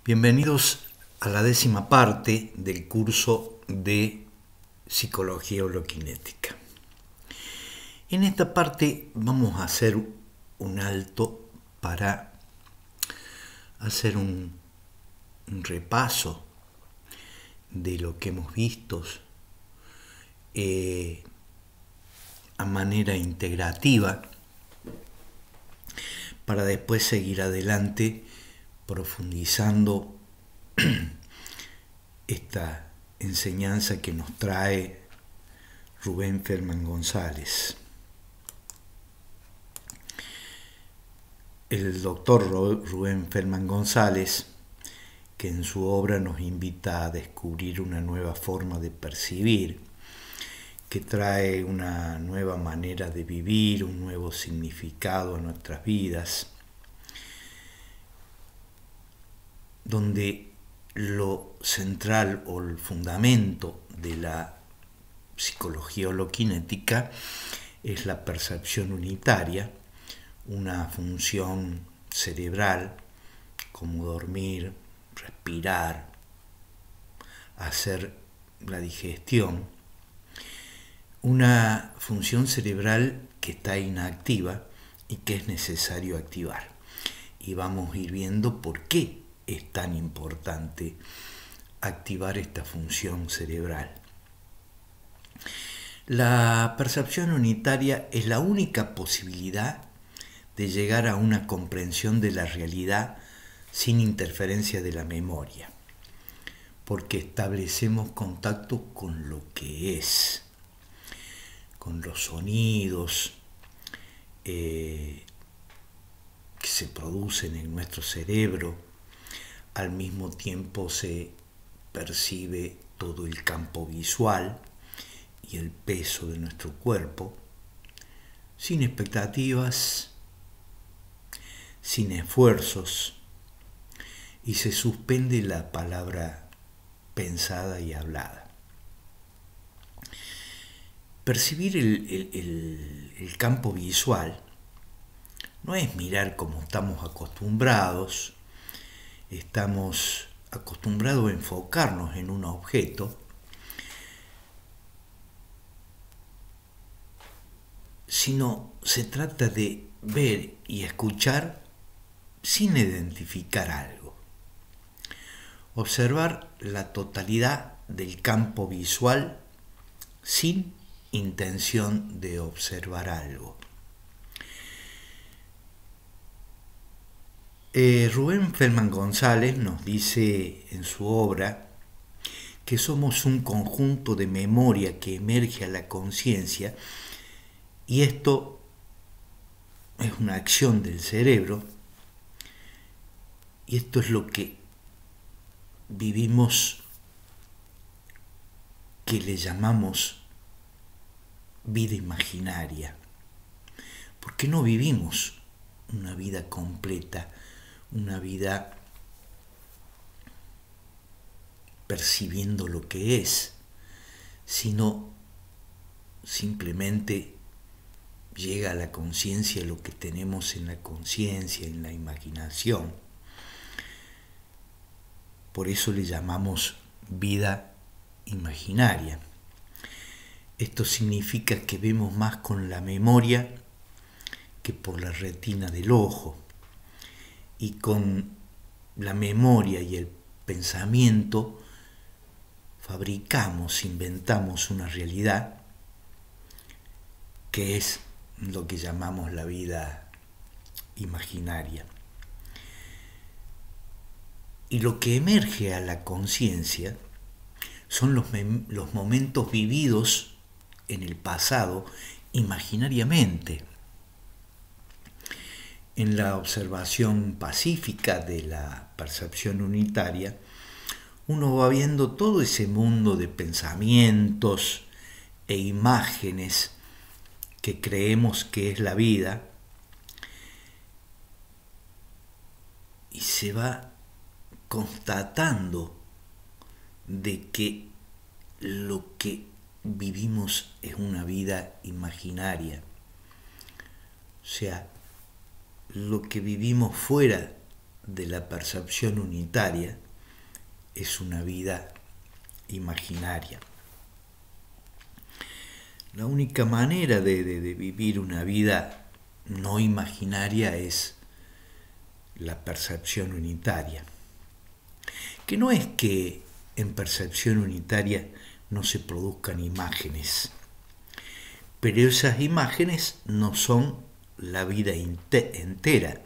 Bienvenidos a la 10ª parte del curso de Psicología Holokinética. En esta parte vamos a hacer un alto para hacer un repaso de lo que hemos visto a manera integrativa, para después seguir adelante profundizando esta enseñanza que nos trae Rubén Feldman González. El doctor Rubén Feldman González, que en su obra nos invita a descubrir una nueva forma de percibir, que trae una nueva manera de vivir, un nuevo significado a nuestras vidas, donde lo central o el fundamento de la psicología holokinética es la percepción unitaria, una función cerebral como dormir, respirar, hacer la digestión, una función cerebral que está inactiva y que es necesario activar. Y vamos a ir viendo por qué es tan importante activar esta función cerebral. La percepción unitaria es la única posibilidad de llegar a una comprensión de la realidad sin interferencia de la memoria, porque establecemos contacto con lo que es, con los sonidos que se producen en nuestro cerebro. Al mismo tiempo se percibe todo el campo visual y el peso de nuestro cuerpo, sin expectativas, sin esfuerzos, y se suspende la palabra pensada y hablada. Percibir el campo visual no es mirar como estamos acostumbrados a enfocarnos en un objeto, sino se trata de ver y escuchar sin identificar algo. Observar la totalidad del campo visual sin intención de observar algo. Rubén Feldman González nos dice en su obra que somos un conjunto de memoria que emerge a la conciencia, y esto es una acción del cerebro, y esto es lo que vivimos, que le llamamos vida imaginaria, porque no vivimos una vida completa, una vida percibiendo lo que es, sino simplemente llega a la conciencia lo que tenemos en la conciencia, en la imaginación. Por eso le llamamos vida imaginaria. Esto significa que vemos más con la memoria que por la retina del ojo. Y con la memoria y el pensamiento inventamos una realidad que es lo que llamamos la vida imaginaria. Y lo que emerge a la conciencia son los momentos vividos en el pasado imaginariamente. En la observación pacífica de la percepción unitaria, uno va viendo todo ese mundo de pensamientos e imágenes que creemos que es la vida, y se va constatando de que lo que vivimos es una vida imaginaria. O sea, lo que vivimos fuera de la percepción unitaria es una vida imaginaria. La única manera de vivir una vida no imaginaria es la percepción unitaria. Que no es que en percepción unitaria no se produzcan imágenes, pero esas imágenes no son la vida entera.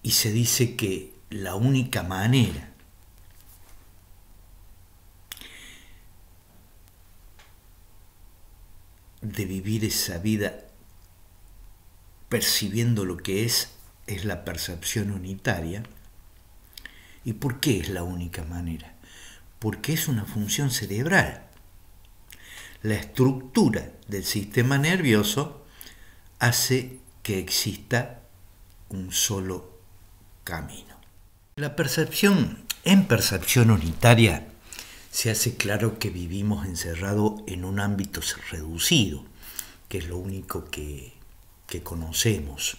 Y se dice que la única manera de vivir esa vida percibiendo lo que es la percepción unitaria. ¿Y por qué es la única manera? Porque es una función cerebral. La estructura del sistema nervioso hace que exista un solo camino. En percepción unitaria, se hace claro que vivimos encerrados en un ámbito reducido, que es lo único que conocemos.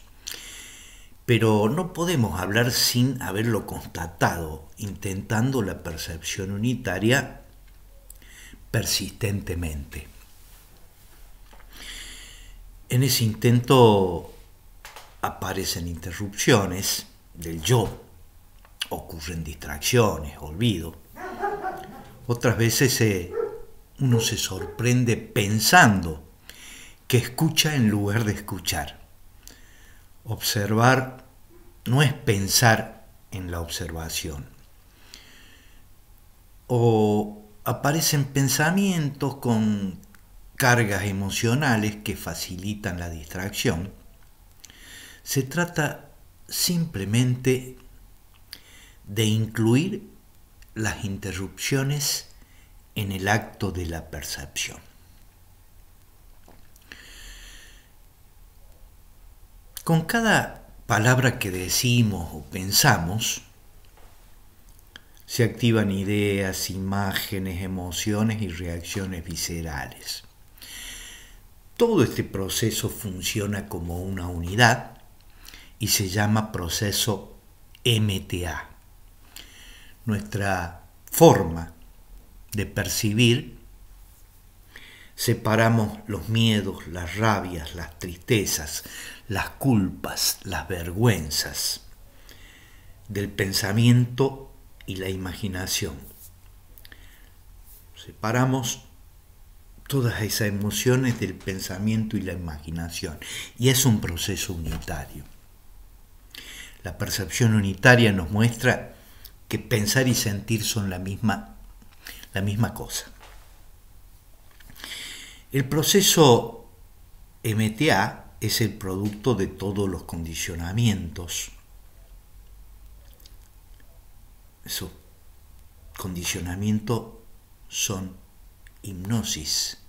Pero no podemos hablar sin haberlo constatado, intentando la percepción unitaria persistentemente. En ese intento aparecen interrupciones del yo, ocurren distracciones, olvido. Otras veces uno se sorprende pensando que escucha en lugar de escuchar. Observar no es pensar en la observación. O aparecen pensamientos con cargas emocionales que facilitan la distracción. Se trata simplemente de incluir las interrupciones en el acto de la percepción. Con cada palabra que decimos o pensamos, se activan ideas, imágenes, emociones y reacciones viscerales. Todo este proceso funciona como una unidad y se llama proceso MTA. Nuestra forma de percibir, separamos los miedos, las rabias, las tristezas, las culpas, las vergüenzas del pensamiento y la imaginación. Separamos todas esas emociones del pensamiento y la imaginación, y es un proceso unitario. La percepción unitaria nos muestra que pensar y sentir son la misma cosa. El proceso MTA es el producto de todos los condicionamientos. Esos condicionamientos son hipnosis.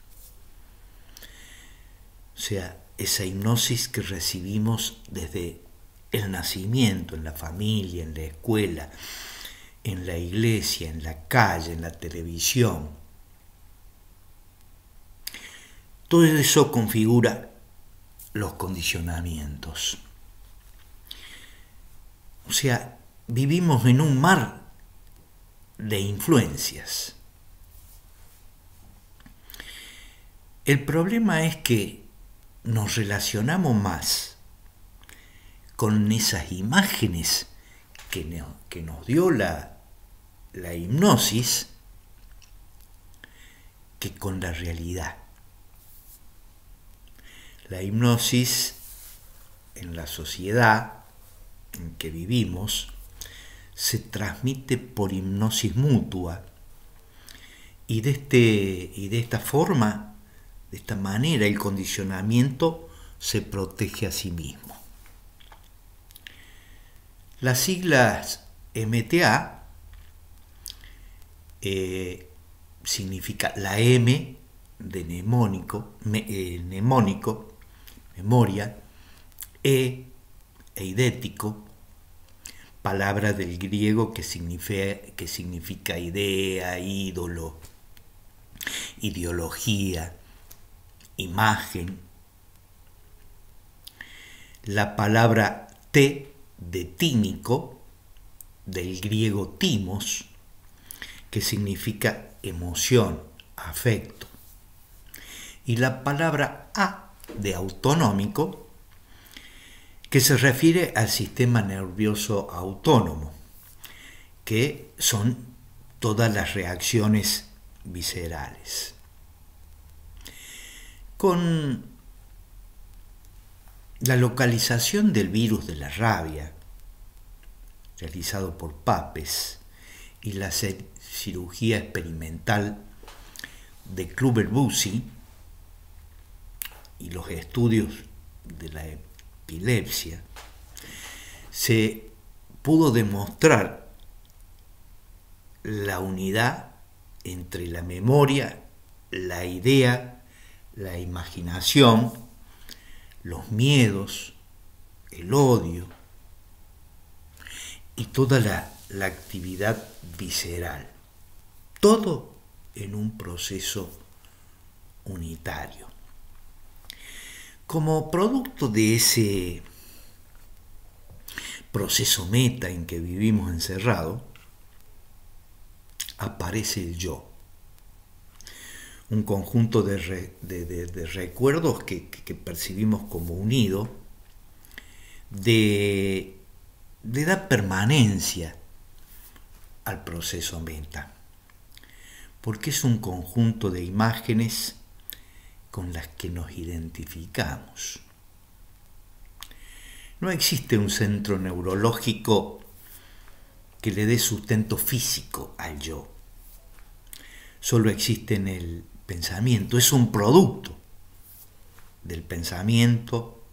O sea, esa hipnosis que recibimos desde el nacimiento, en la familia, en la escuela, en la iglesia, en la calle, en la televisión. Todo eso configura los condicionamientos. O sea, vivimos en un mar de influencias. El problema es que nos relacionamos más con esas imágenes que nos dio la hipnosis que con la realidad. La hipnosis en la sociedad en que vivimos se transmite por hipnosis mutua y de esta forma, de esta manera, el condicionamiento se protege a sí mismo. Las siglas MTA significa la M de mnemónico, memoria, eidético, palabra del griego que significa idea, ídolo, ideología, imagen. La palabra T de tímico, del griego timos, que significa emoción, afecto, y la palabra de autonómico, que se refiere al sistema nervioso autónomo, que son todas las reacciones viscerales. Con la localización del virus de la rabia, realizado por Papes, y la cirugía experimental de Kluber-Bucy y los estudios de la epilepsia, se pudo demostrar la unidad entre la memoria, la idea, la imaginación, los miedos, el odio y toda la actividad visceral. Todo en un proceso unitario. Como producto de ese proceso meta en que vivimos encerrados, aparece el yo. Un conjunto de recuerdos que percibimos como unido, de dar permanencia al proceso meta, porque es un conjunto de imágenes con las que nos identificamos. No existe un centro neurológico que le dé sustento físico al yo. Solo existe en el pensamiento, es un producto del pensamiento,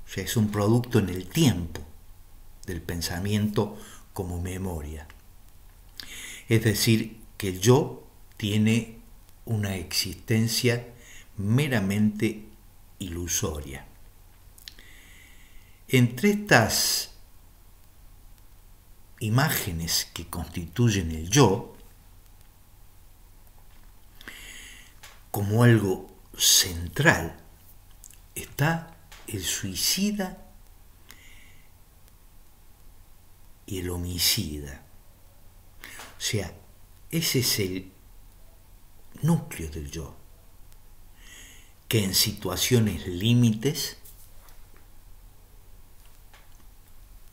o sea, es un producto en el tiempo del pensamiento como memoria. Es decir, que el yo tiene una existencia meramente ilusoria. Entre estas imágenes que constituyen el yo, como algo central, está el suicida y el homicida. O sea, ese es el núcleo del yo, que en situaciones límites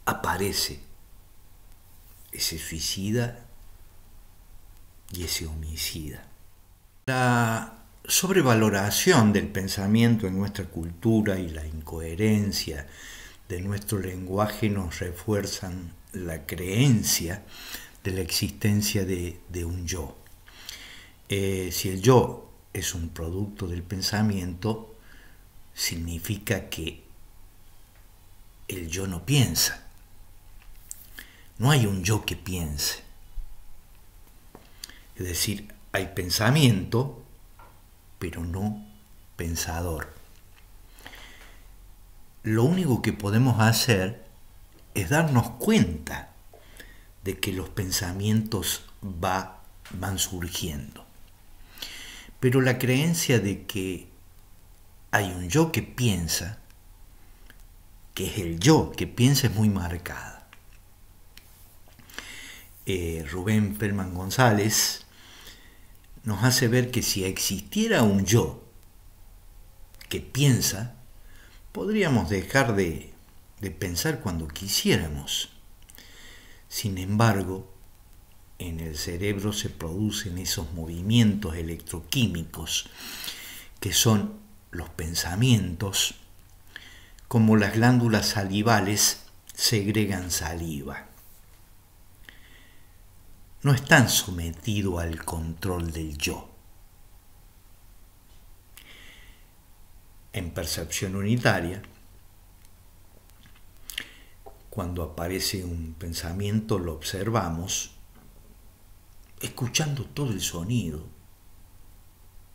aparece ese suicida y ese homicida. La sobrevaloración del pensamiento en nuestra cultura y la incoherencia de nuestro lenguaje nos refuerzan la creencia de la existencia de un yo. Si el yo es un producto del pensamiento, significa que el yo no piensa. No hay un yo que piense. Es decir, hay pensamiento, pero no pensador. Lo único que podemos hacer es darnos cuenta de que los pensamientos van surgiendo. Pero la creencia de que hay un yo que piensa, que es el yo que piensa, es muy marcada. Rubén Feldman González nos hace ver que si existiera un yo que piensa, podríamos dejar de pensar cuando quisiéramos. Sin embargo, en el cerebro se producen esos movimientos electroquímicos que son los pensamientos, como las glándulas salivales segregan saliva. No están sometidos al control del yo. En percepción unitaria, cuando aparece un pensamiento lo observamos, escuchando todo el sonido,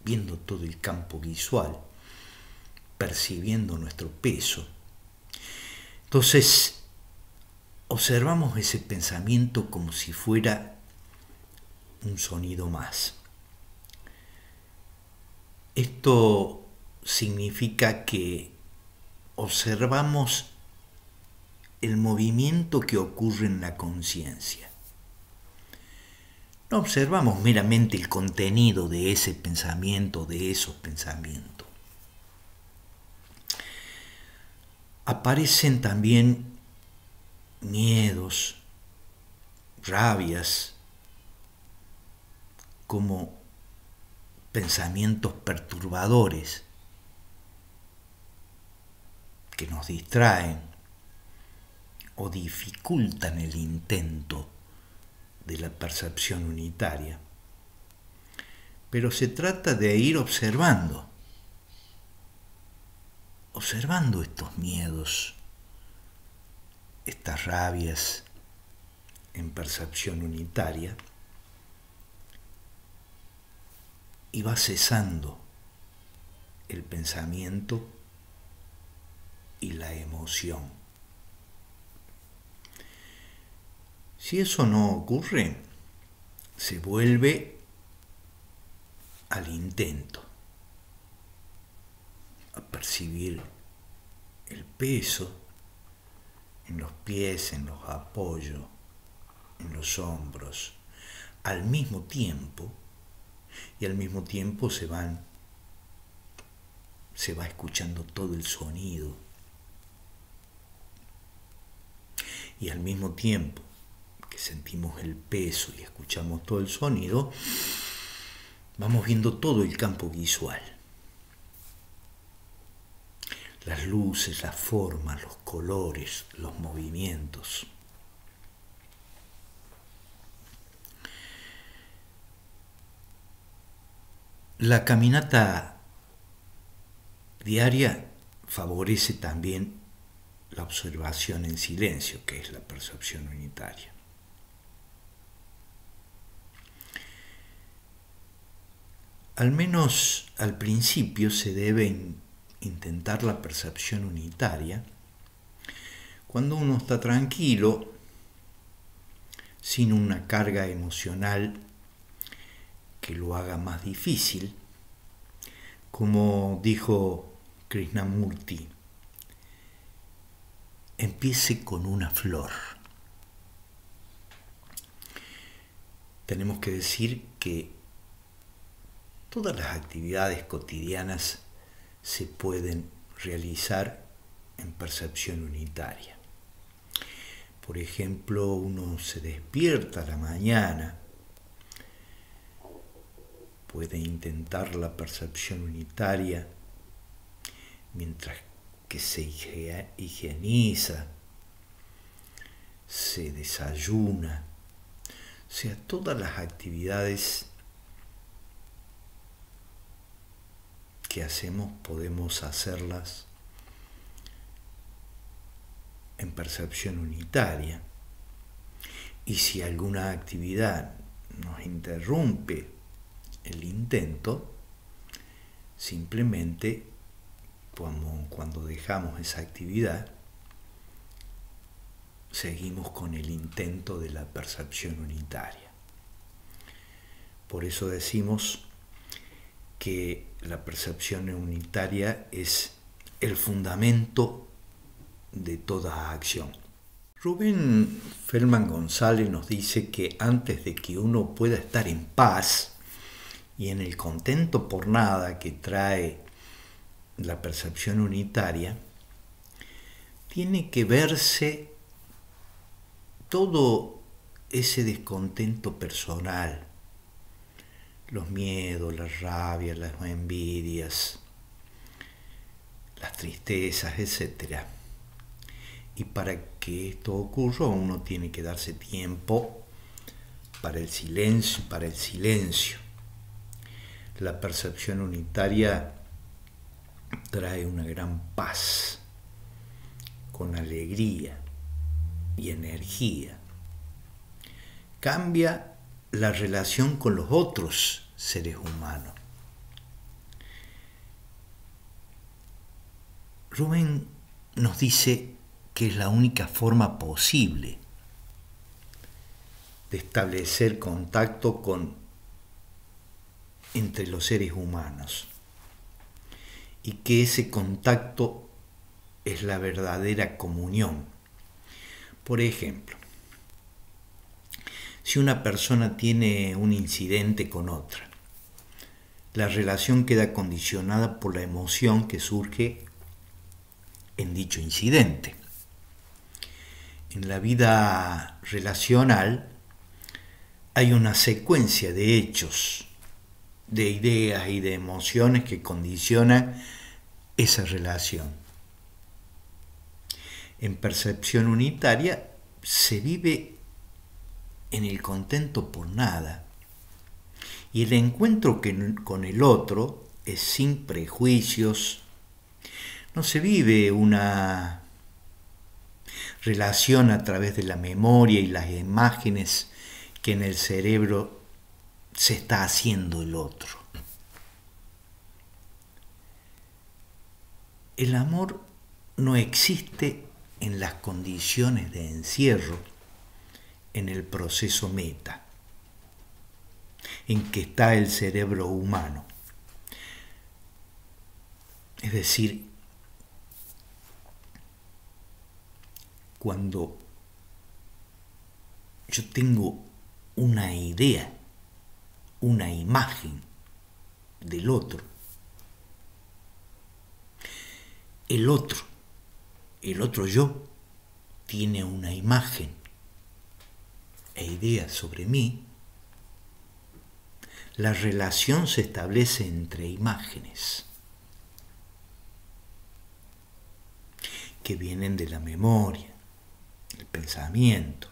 viendo todo el campo visual, percibiendo nuestro peso. Entonces, observamos ese pensamiento como si fuera un sonido más. Esto significa que observamos el movimiento que ocurre en la conciencia. No observamos meramente el contenido de ese pensamiento, de esos pensamientos. Aparecen también miedos, rabias, como pensamientos perturbadores que nos distraen o dificultan el intento de la percepción unitaria. Pero se trata de ir observando estos miedos, estas rabias en percepción unitaria, y va cesando el pensamiento y la emoción. Si eso no ocurre, se vuelve al intento, a percibir el peso en los pies, en los apoyos, en los hombros, al mismo tiempo, y al mismo tiempo se va escuchando todo el sonido, y al mismo tiempo que sentimos el peso y escuchamos todo el sonido, vamos viendo todo el campo visual. Las luces, las formas, los colores, los movimientos. La caminata diaria favorece también la observación en silencio, que es la percepción unitaria. Al menos al principio se debe intentar la percepción unitaria cuando uno está tranquilo, sin una carga emocional que lo haga más difícil, como dijo Krishnamurti: empiece con una flor. Tenemos que decir que todas las actividades cotidianas se pueden realizar en percepción unitaria. Por ejemplo, uno se despierta a la mañana, puede intentar la percepción unitaria mientras que se higieniza, se desayuna, o sea, todas las actividades que hacemos podemos hacerlas en percepción unitaria. Y si alguna actividad nos interrumpe el intento, simplemente cuando dejamos esa actividad, seguimos con el intento de la percepción unitaria. Por eso decimos que la percepción unitaria es el fundamento de toda acción. Rubén Feldman González nos dice que antes de que uno pueda estar en paz y en el contento por nada que trae la percepción unitaria, tiene que verse todo ese descontento personal, los miedos, las rabias, las envidias, las tristezas, etc. Y para que esto ocurra, uno tiene que darse tiempo para el silencio. La percepción unitaria trae una gran paz, con alegría y energía. Cambia la relación con los otros seres humanos. Rubén nos dice que es la única forma posible de establecer contacto entre los seres humanos, y que ese contacto es la verdadera comunión, Por ejemplo, si una persona tiene un incidente con otra, la relación queda condicionada por la emoción que surge en dicho incidente. En la vida relacional hay una secuencia de hechos, de ideas y de emociones que condicionan esa relación. En percepción unitaria se vive en el contento por nada, y el encuentro con el otro es sin prejuicios. No se vive una relación a través de la memoria y las imágenes que en el cerebro se está haciendo el otro. El amor no existe en las condiciones de encierro, en el proceso meta, en que está el cerebro humano. Es decir, cuando yo tengo una idea, una imagen del otro, el otro yo, tiene una imagen e idea sobre mí, la relación se establece entre imágenes que vienen de la memoria, el pensamiento.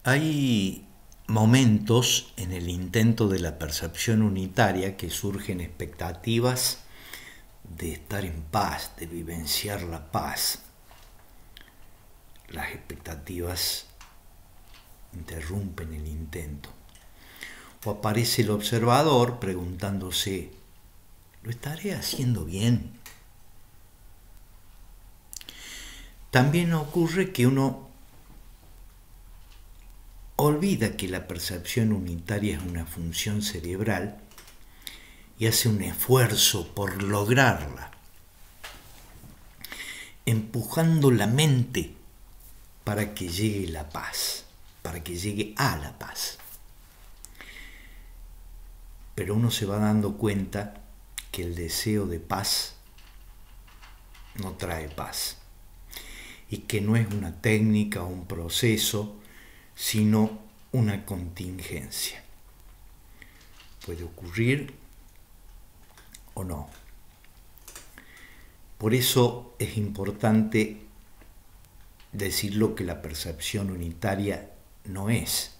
Hay momentos en el intento de la percepción unitaria que surgen expectativas de estar en paz, de vivenciar la paz. Las expectativas interrumpen el intento. O aparece el observador preguntándose, ¿lo estaré haciendo bien? También ocurre que uno olvida que la percepción unitaria es una función cerebral y hace un esfuerzo por lograrla, empujando la mente para que llegue la paz, para que llegue a la paz. Pero uno se va dando cuenta que el deseo de paz no trae paz y que no es una técnica o un proceso, sino una contingencia. Puede ocurrir o no. Por eso es importante decir lo que la percepción unitaria no es.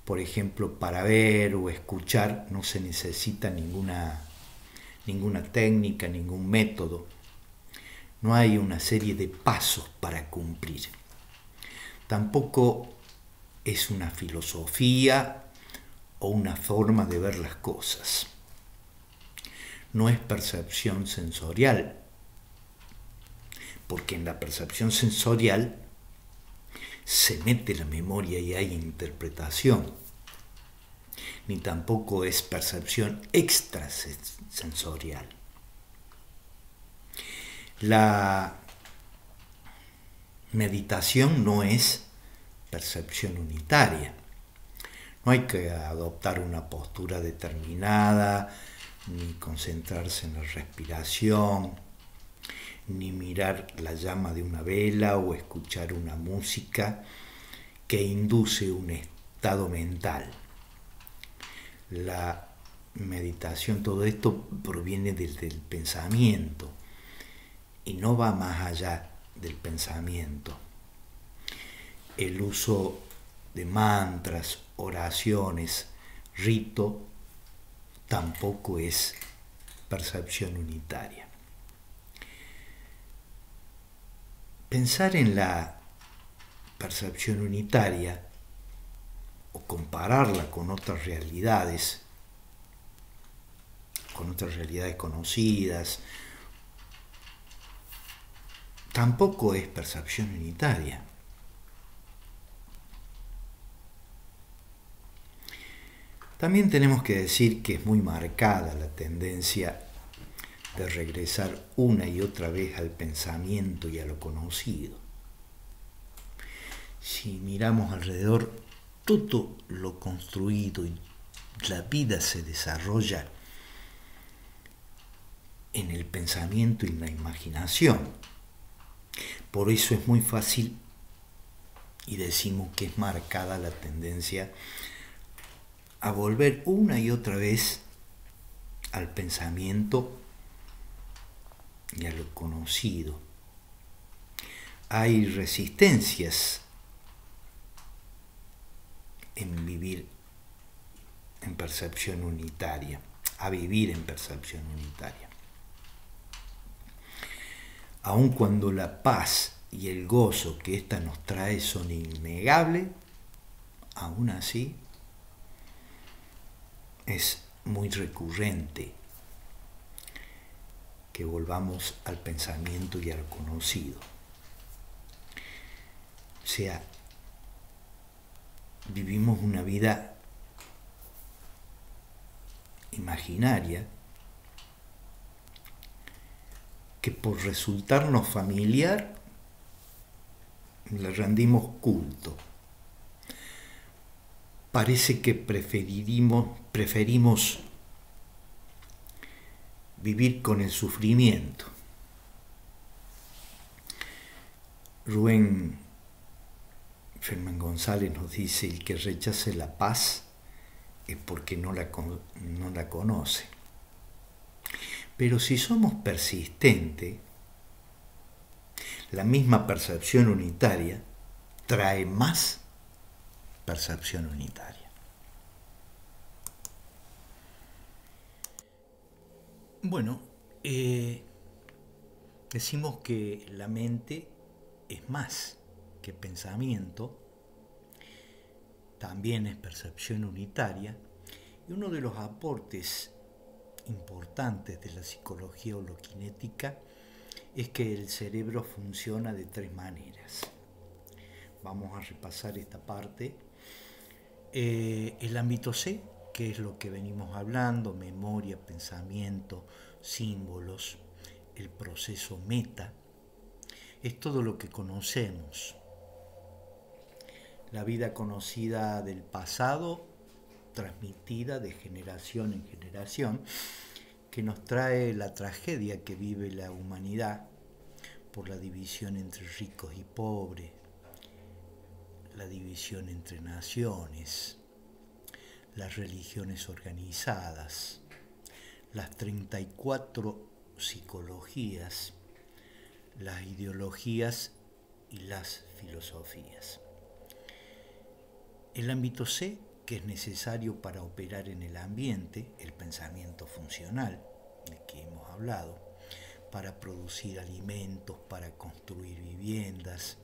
Por ejemplo, para ver o escuchar no se necesita ninguna técnica, ningún método. No hay una serie de pasos para cumplir. Tampoco es una filosofía o una forma de ver las cosas. No es percepción sensorial, porque en la percepción sensorial se mete la memoria y hay interpretación. Ni tampoco es percepción extrasensorial. La meditación no es percepción unitaria. No hay que adoptar una postura determinada, ni concentrarse en la respiración, ni mirar la llama de una vela o escuchar una música que induce un estado mental. La meditación, todo esto proviene desde el pensamiento y no va más allá del pensamiento. El uso de mantras, oraciones, rito, tampoco es percepción unitaria. Pensar en la percepción unitaria o compararla con otras realidades conocidas, tampoco es percepción unitaria. También tenemos que decir que es muy marcada la tendencia de regresar una y otra vez al pensamiento y a lo conocido. Si miramos alrededor, todo lo construido y la vida se desarrolla en el pensamiento y en la imaginación. Por eso es muy fácil y decimos que es marcada la tendencia a volver una y otra vez al pensamiento y a lo conocido. Hay resistencias en vivir en percepción unitaria, a vivir en percepción unitaria. Aun cuando la paz y el gozo que ésta nos trae son innegables, aún así es muy recurrente que volvamos al pensamiento y al conocido. O sea, vivimos una vida imaginaria que por resultarnos familiar le rendimos culto. Parece que preferimos vivir con el sufrimiento. Rubén Fermán González nos dice: el que rechace la paz es porque no la conoce. Pero si somos persistentes, la misma percepción unitaria trae más percepción unitaria. Bueno, decimos que la mente es más que pensamiento, también es percepción unitaria, y uno de los aportes importantes de la psicología holokinética es que el cerebro funciona de tres maneras. Vamos a repasar esta parte. El ámbito C, que es lo que venimos hablando: memoria, pensamiento, símbolos. El proceso meta es todo lo que conocemos, la vida conocida del pasado, transmitida de generación en generación, que nos trae la tragedia que vive la humanidad por la división entre ricos y pobres, la división entre naciones, las religiones organizadas, las 34 psicologías, las ideologías y las filosofías. El ámbito C, que es necesario para operar en el ambiente, el pensamiento funcional, del que hemos hablado, para producir alimentos, para construir viviendas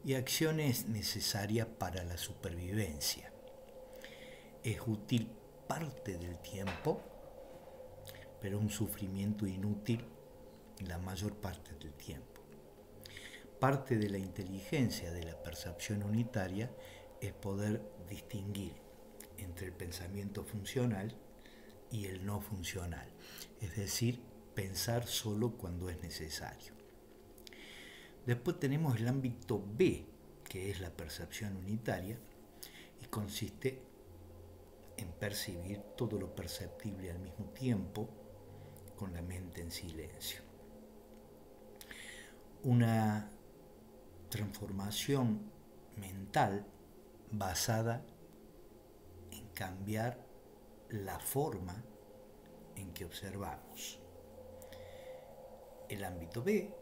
y acciones necesarias para la supervivencia. Es útil parte del tiempo, pero un sufrimiento inútil la mayor parte del tiempo. Parte de la inteligencia de la percepción unitaria es poder distinguir entre el pensamiento funcional y el no funcional, es decir, pensar solo cuando es necesario. Después tenemos el ámbito B, que es la percepción unitaria, y consiste en percibir todo lo perceptible al mismo tiempo, con la mente en silencio. Una transformación mental basada en cambiar la forma en que observamos. El ámbito B,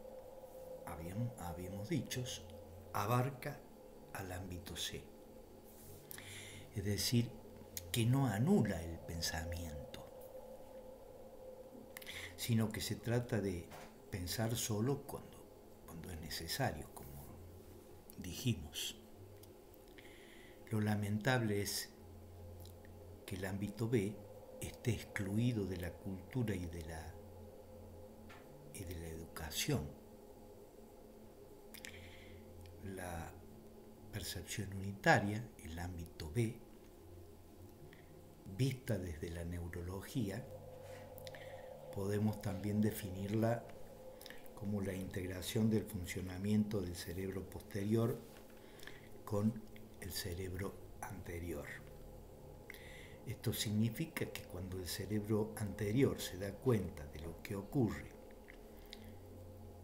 habíamos dicho, abarca al ámbito C. Es decir, que no anula el pensamiento, sino que se trata de pensar solo cuando es necesario, como dijimos. Lo lamentable es que el ámbito B esté excluido de la cultura y de la educación. La percepción unitaria, el ámbito B, vista desde la neurología, podemos también definirla como la integración del funcionamiento del cerebro posterior con el cerebro anterior. Esto significa que cuando el cerebro anterior se da cuenta de lo que ocurre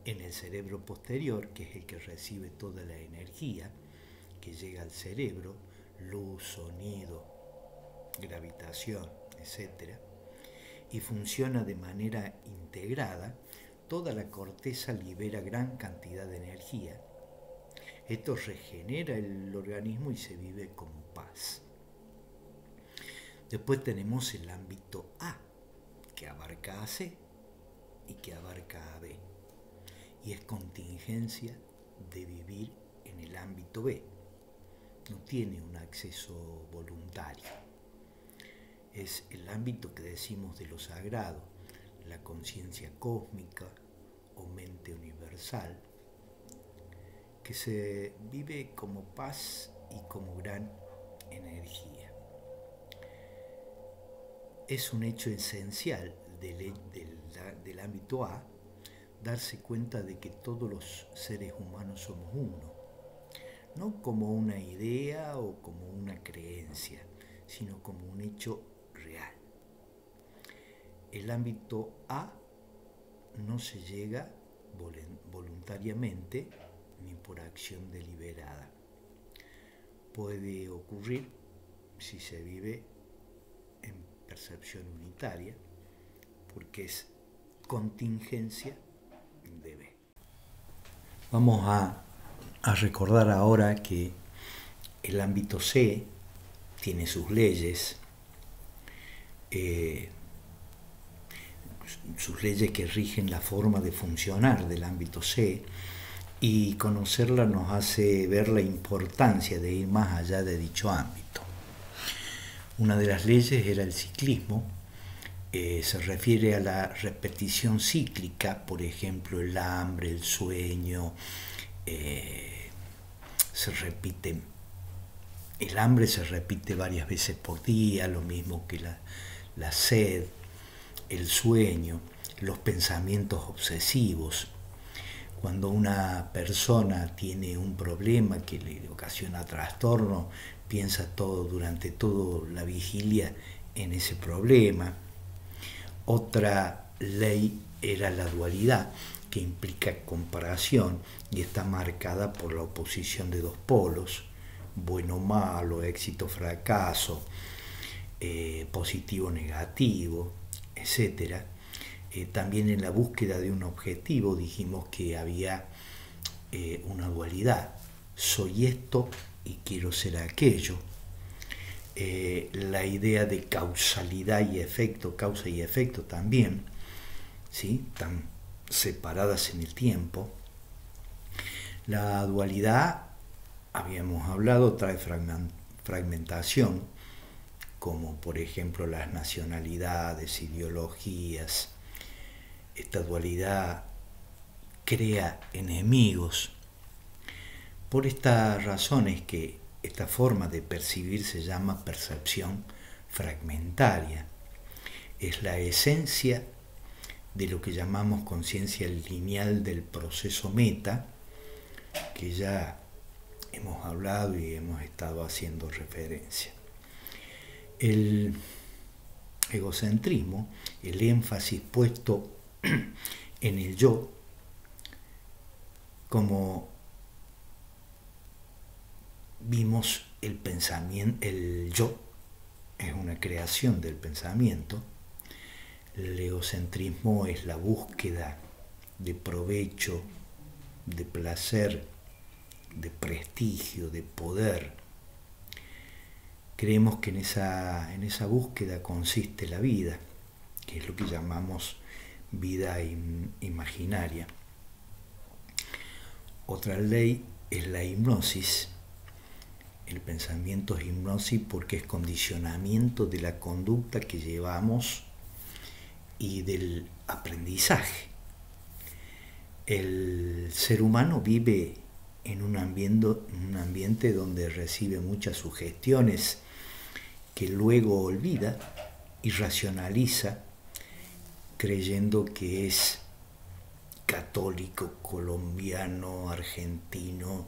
en el cerebro posterior, que es el que recibe toda la energía que llega al cerebro, luz, sonido, gravitación, etc., y funciona de manera integrada, toda la corteza libera gran cantidad de energía. Esto regenera el organismo y se vive con paz. Después tenemos el ámbito A, que abarca a C y que abarca a B. Y es contingencia de vivir en el ámbito B. No tiene un acceso voluntario. Es el ámbito que decimos de lo sagrado, la conciencia cósmica o mente universal, que se vive como paz y como gran energía. Es un hecho esencial del ámbito A darse cuenta de que todos los seres humanos somos uno, no como una idea o como una creencia, sino como un hecho real. El ámbito A no se llega voluntariamente ni por acción deliberada. Puede ocurrir si se vive en percepción unitaria, porque es contingencia de B. Vamos a recordar ahora que el ámbito C tiene sus leyes, que rigen la forma de funcionar del ámbito C, y conocerla nos hace ver la importancia de ir más allá de dicho ámbito. Una de las leyes era el ciclismo. Se refiere a la repetición cíclica, por ejemplo, el hambre, el sueño, el hambre se repite varias veces por día, lo mismo que la sed, el sueño, los pensamientos obsesivos. Cuando una persona tiene un problema que le ocasiona trastorno, piensa durante toda la vigilia en ese problema. Otra ley era la dualidad, que implica comparación y está marcada por la oposición de dos polos, bueno, malo, éxito, fracaso, positivo, negativo, etc. También en la búsqueda de un objetivo dijimos que había una dualidad, soy esto y quiero ser aquello. La idea de causalidad y efecto, causa y efecto también, ¿sí? Están separadas en el tiempo. La dualidad, habíamos hablado, trae fragmentación, como por ejemplo las nacionalidades, ideologías. Esta dualidad crea enemigos. Por estas razones que esta forma de percibir se llama percepción fragmentaria. Es la esencia de lo que llamamos conciencia lineal del proceso meta, que ya hemos hablado y hemos estado haciendo referencia. El egocentrismo, el énfasis puesto en el yo, como vimos, el pensamiento, el yo es una creación del pensamiento. El egocentrismo es la búsqueda de provecho, de placer, de prestigio, de poder. Creemos que en esa búsqueda consiste la vida, que es lo que llamamos vida imaginaria. Otra ley es la hipnosis. El pensamiento es hipnosis porque es condicionamiento de la conducta que llevamos y del aprendizaje. El ser humano vive en un ambiente donde recibe muchas sugestiones que luego olvida y racionaliza creyendo que es católico, colombiano, argentino,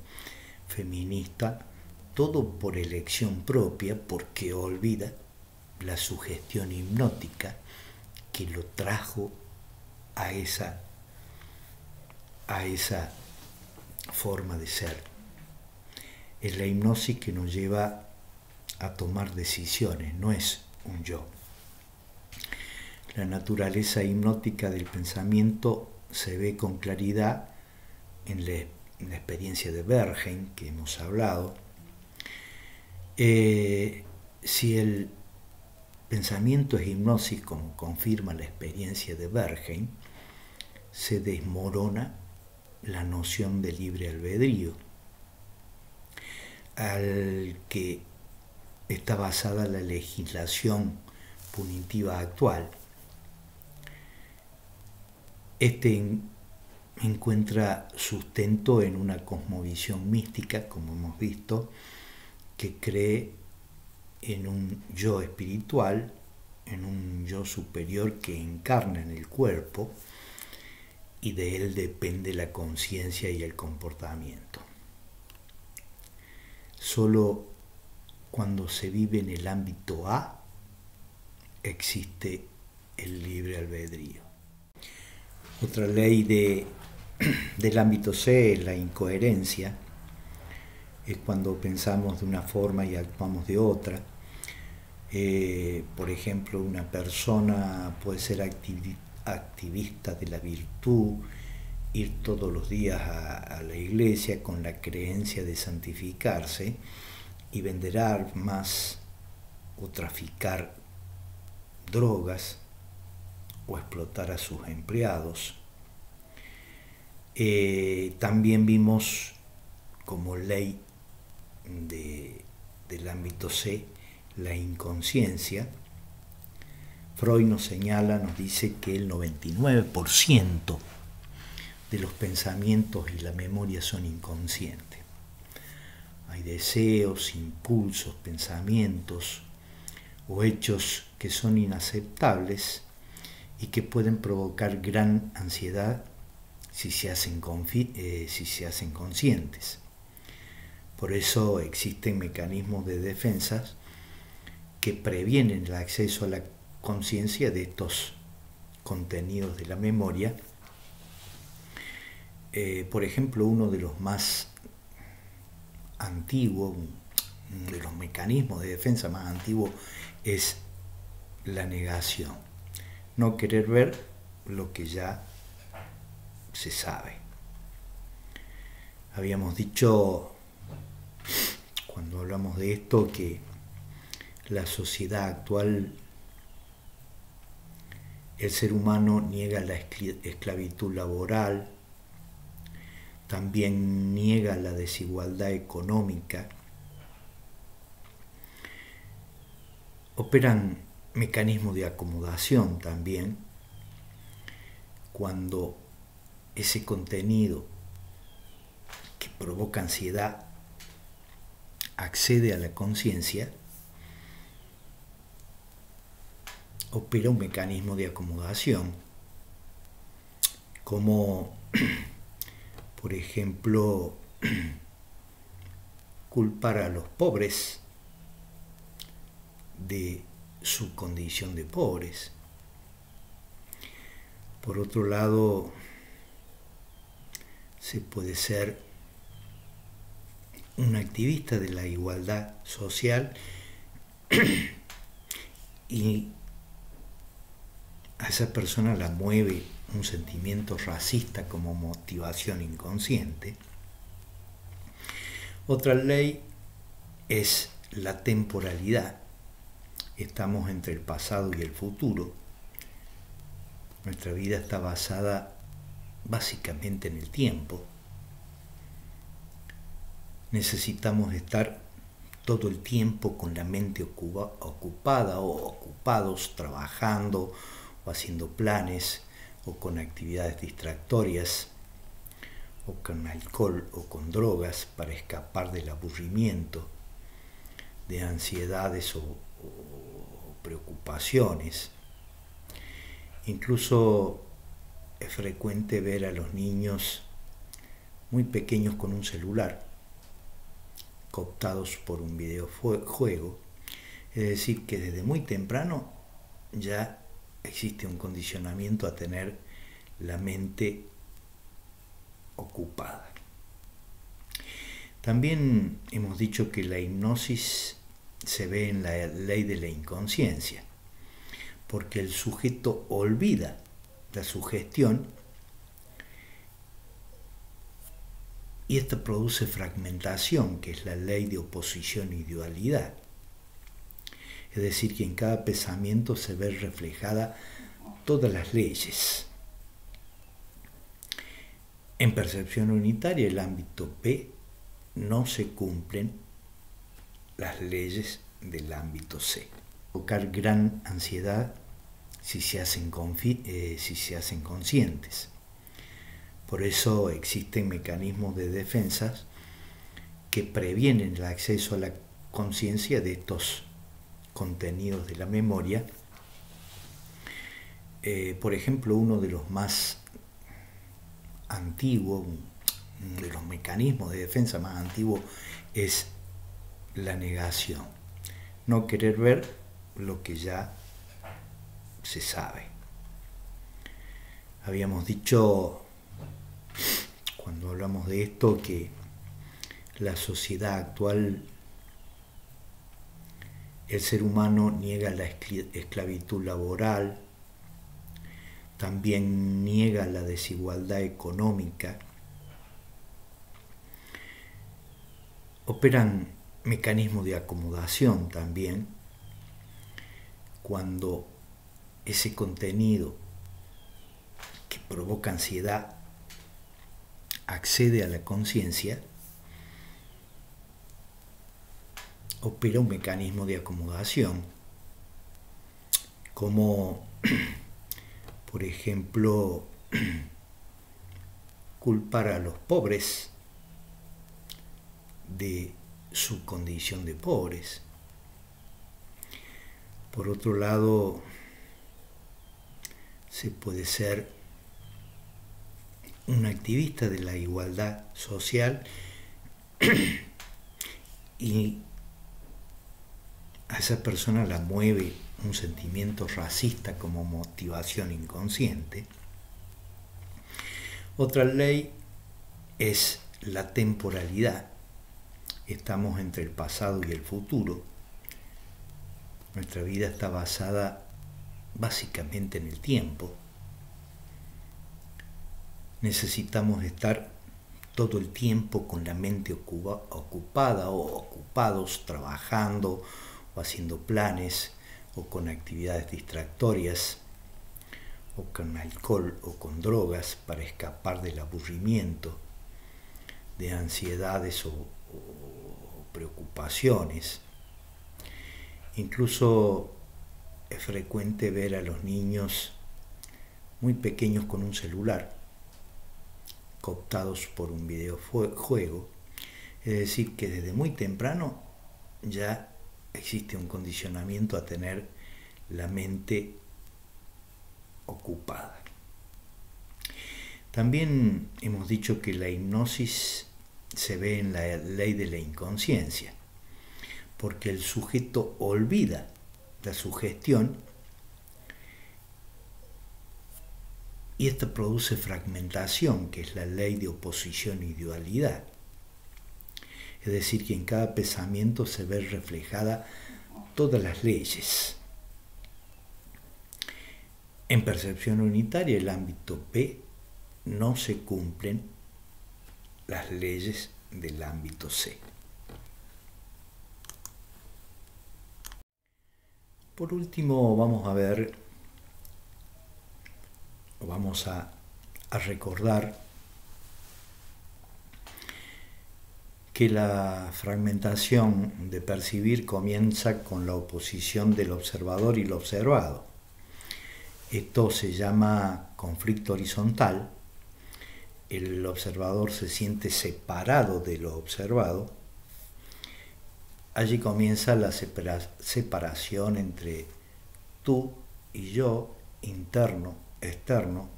feminista, todo por elección propia, porque olvida la sugestión hipnótica que lo trajo a esa forma de ser. Es la hipnosis que nos lleva a tomar decisiones, no es un yo. La naturaleza hipnótica del pensamiento se ve con claridad en la experiencia de Bergheim, que hemos hablado. Si el pensamiento es hipnosis, como confirma la experiencia de Bergheim, se desmorona la noción de libre albedrío, al que está basada la legislación punitiva actual. Encuentra sustento en una cosmovisión mística, como hemos visto, que cree en un yo espiritual, en un yo superior que encarna en el cuerpo, y de él depende la conciencia y el comportamiento. Solo cuando se vive en el ámbito A existe el libre albedrío. Otra ley del ámbito C es la incoherencia. Es cuando pensamos de una forma y actuamos de otra. Por ejemplo, una persona puede ser activista de la virtud, ir todos los días a la iglesia con la creencia de santificarse y vender armas o traficar drogas o explotar a sus empleados. También vimos como ley del ámbito C la inconsciencia. Freud nos señala, nos dice que el 99% de los pensamientos y la memoria son inconscientes. Hay deseos, impulsos, pensamientos o hechos que son inaceptables y que pueden provocar gran ansiedad si se hacen conscientes. Por eso existen mecanismos de defensa que previenen el acceso a la conciencia de estos contenidos de la memoria. Por ejemplo, uno de los más antiguos, uno de los mecanismos de defensa más antiguos es la negación. No querer ver lo que ya se sabe. Habíamos dicho, cuando hablamos de esto, que la sociedad actual, el ser humano niega la esclavitud laboral, también niega la desigualdad económica. Operan mecanismos de acomodación también, cuando ese contenido que provoca ansiedad accede a la conciencia, opera un mecanismo de acomodación, como por ejemplo culpar a los pobres de su condición de pobres. Por otro lado, se puede ser un activista de la igualdad social y a esa persona la mueve un sentimiento racista como motivación inconsciente. Otra ley es la temporalidad. Estamos entre el pasado y el futuro. Nuestra vida está basada básicamente en el tiempo. Necesitamos estar todo el tiempo con la mente ocupada o ocupados trabajando o haciendo planes o con actividades distractorias o con alcohol o con drogas para escapar del aburrimiento, de ansiedades o preocupaciones. Incluso es frecuente ver a los niños muy pequeños con un celular, cooptados por un videojuego. Es decir, que desde muy temprano ya existe un condicionamiento a tener la mente ocupada. También hemos dicho que la hipnosis se ve en la ley de la inconsciencia, porque el sujeto olvida la sugestión y esto produce fragmentación, que es la ley de oposición y dualidad. Es decir, que en cada pensamiento se ve reflejada todas las leyes. En percepción unitaria, el ámbito P, no se cumplen las leyes del ámbito C. Provocar gran ansiedad si se hacen conscientes. Por eso existen mecanismos de defensa que previenen el acceso a la conciencia de estos contenidos de la memoria. Por ejemplo, uno de los más antiguos, de los mecanismos de defensa más antiguos, es la negación. No querer ver lo que ya se sabe. Habíamos dicho, cuando hablamos de esto, que la sociedad actual, el ser humano niega la esclavitud laboral, también niega la desigualdad económica. Operan mecanismos de acomodación también, cuando ese contenido que provoca ansiedad accede a la conciencia, opera un mecanismo de acomodación, como por ejemplo culpar a los pobres de su condición de pobres. Por otro lado, se puede ser un activista de la igualdad social y a esa persona la mueve un sentimiento racista como motivación inconsciente. Otra ley es la temporalidad. Estamos entre el pasado y el futuro. Nuestra vida está basada básicamente en el tiempo. Necesitamos estar todo el tiempo con la mente ocupada o ocupados trabajando o haciendo planes o con actividades distractorias o con alcohol o con drogas para escapar del aburrimiento, de ansiedades o preocupaciones. Incluso es frecuente ver a los niños muy pequeños con un celular, cooptados por un videojuego. Es decir, que desde muy temprano ya existe un condicionamiento a tener la mente ocupada. También hemos dicho que la hipnosis se ve en la ley de la inconsciencia, porque el sujeto olvida la sugestión y esto produce fragmentación, que es la ley de oposición y dualidad. Es decir, que en cada pensamiento se ve reflejada todas las leyes. En percepción unitaria, el ámbito P, no se cumplen las leyes del ámbito C. Por último, vamos a recordar que la fragmentación de percibir comienza con la oposición del observador y el observado. Esto se llama conflicto horizontal. El observador se siente separado de lo observado. Allí comienza la separación entre tú y yo interno, externo,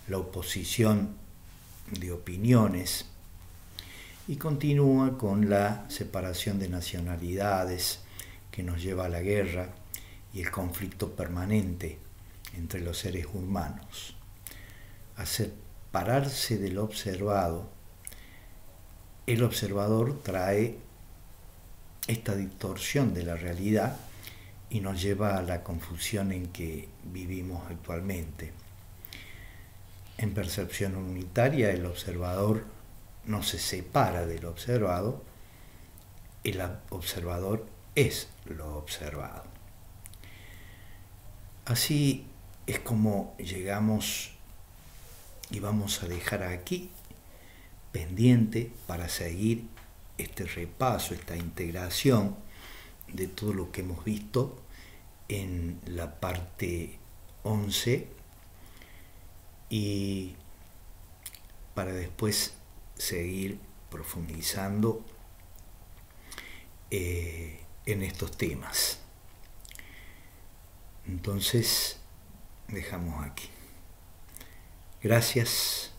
la oposición de opiniones, y continúa con la separación de nacionalidades que nos lleva a la guerra y el conflicto permanente entre los seres humanos. A separarse del observado, el observador trae esta distorsión de la realidad y nos lleva a la confusión en que vivimos actualmente. En percepción unitaria, el observador no se separa del observado, el observador es lo observado. Así es como llegamos y vamos a dejar aquí pendiente para seguir este repaso, esta integración de todo lo que hemos visto en la parte 11 y para después seguir profundizando en estos temas. Entonces, dejamos aquí. Gracias.